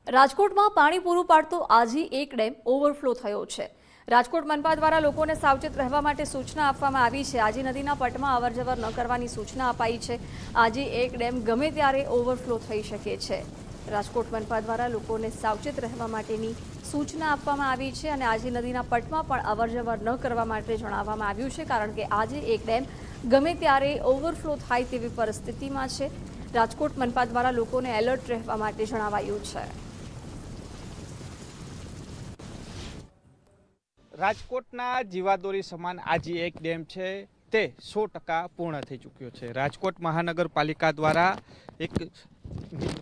રાજકોટમાં પાણી પૂરું પાડતો આજી એક ડેમ ઓવરફ્લો થયો છે। રાજકોટ મનપા દ્વારા લોકોને સાવચેત રહેવા માટે સૂચના આપવામાં આવી છે। આજી નદીના પટમાં અવરજવર ન કરવાની સૂચના અપાઈ છે। આજી એક ડેમ ગમે ત્યારે ઓવરફ્લો થઈ શકે છે। રાજકોટ મનપા દ્વારા લોકોને સાવચેત રહેવા માટેની સૂચના આપવામાં આવી છે અને આજી નદીના પટમાં પણ અવરજવર ન કરવા માટે જણાવવામાં આવ્યું છે, કારણ કે આજી એક ડેમ ગમે ત્યારે ઓવરફ્લો થાય તેવી પરિસ્થિતિમાં છે। રાજકોટ મનપા દ્વારા લોકોને એલર્ટ રહેવા માટે જણાવાયું છે। રાજકોટના જીવાદોરી સમાન આજી એક ડેમ છે તે 100% પૂર્ણ થઈ ચૂક્યો છે। રાજકોટ મહાનગરપાલિકા દ્વારા એક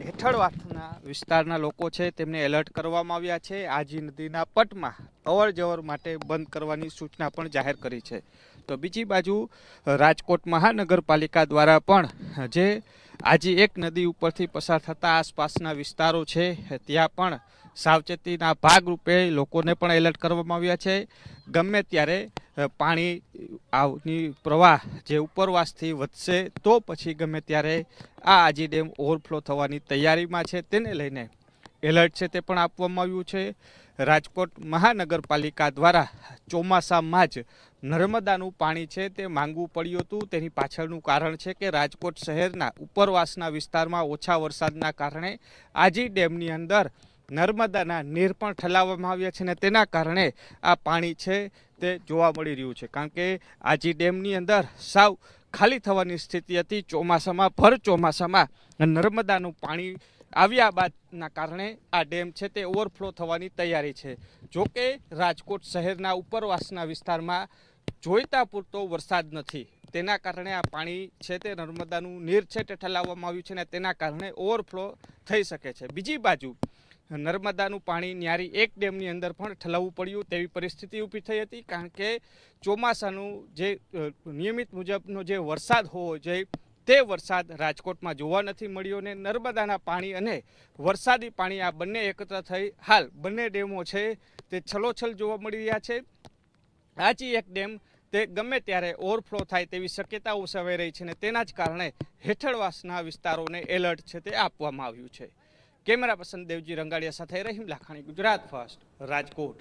હેઠળવાસના વિસ્તારના લોકો છે તેમને એલર્ટ કરવામાં આવ્યા છે। આજી નદીના પટમાં અવર જવર માટે બંધ કરવાની સૂચના પણ જાહેર કરી છે। તો બીજી બાજુ રાજકોટ મહાનગરપાલિકા દ્વારા પણ જે આજી એક નદી ઉપરથી પસાર થતા આસપાસના વિસ્તારો છે ત્યાં પણ સાવચેતીના ભાગરૂપે લોકોને પણ એલર્ટ કરવામાં આવ્યા છે। ગમે ત્યારે પાણીની પ્રવાહ જે ઉપરવાસથી વધશે તો પછી ગમે ત્યારે આ આજી ડેમ ઓવરફ્લો થવાની તૈયારીમાં છે, તેને લઈને એલર્ટ છે તે પણ આપવામાં આવ્યું છે। રાજકોટ મહાનગરપાલિકા દ્વારા ચોમાસામાં જ નર્મદાનું પાણી છે તે માંગવું પડ્યું હતું। તેની પાછળનું કારણ છે કે રાજકોટ શહેરના ઉપરવાસના વિસ્તારમાં ઓછા વરસાદના કારણે આજી ડેમની અંદર નર્મદાના નીર પણ ઠલાવવામાં આવ્યા છે અને તેના કારણે આ પાણી છે તે જોવા મળી રહ્યું છે, કારણ કે આજી ડેમની અંદર સાવ ખાલી થવાની સ્થિતિ હતી। ચોમાસામાં ભર ચોમાસામાં નર્મદાનું પાણી આવ્યા બાદના કારણે આ ડેમ છે તે ઓવરફ્લો થવાની તૈયારી છે। જોકે રાજકોટ શહેરના ઉપરવાસના વિસ્તારમાં જોઈતા પૂરતો વરસાદ નથી, તેના કારણે આ પાણી છે તે નર્મદાનું નીર છે તે ઠલાવવામાં આવ્યું છે અને તેના કારણે ઓવરફ્લો થઈ શકે છે। બીજી બાજુ નર્મદાનું પાણી ન્યારી એક ડેમની અંદર પણ ઠલાવવું પડ્યું તેવી પરિસ્થિતિ ઊભી થઈ હતી, કારણ કે ચોમાસાનું જે નિયમિત મુજબનો જે વરસાદ હોવો જોઈએ તે વરસાદ રાજકોટમાં જોવા નથી મળ્યો ને નર્મદાના પાણી અને વરસાદી પાણી આ બંને એકત્ર થઈ હાલ બંને ડેમો છે તે છલોછલ જોવા મળી રહ્યા છે। આજી એક ડેમ તે ગમે ત્યારે ઓવરફ્લો થાય તેવી શક્યતાઓ સેવાઈ રહી છે અને તેના જ કારણે હેઠળવાસના વિસ્તારોને એલર્ટ છે તે આપવામાં આવ્યું છે। કેમેરા પર્સન દેવજી રંગાડિયા સાથે રહીમ લાખાણી, ગુજરાત ફર્સ્ટ, રાજકોટ।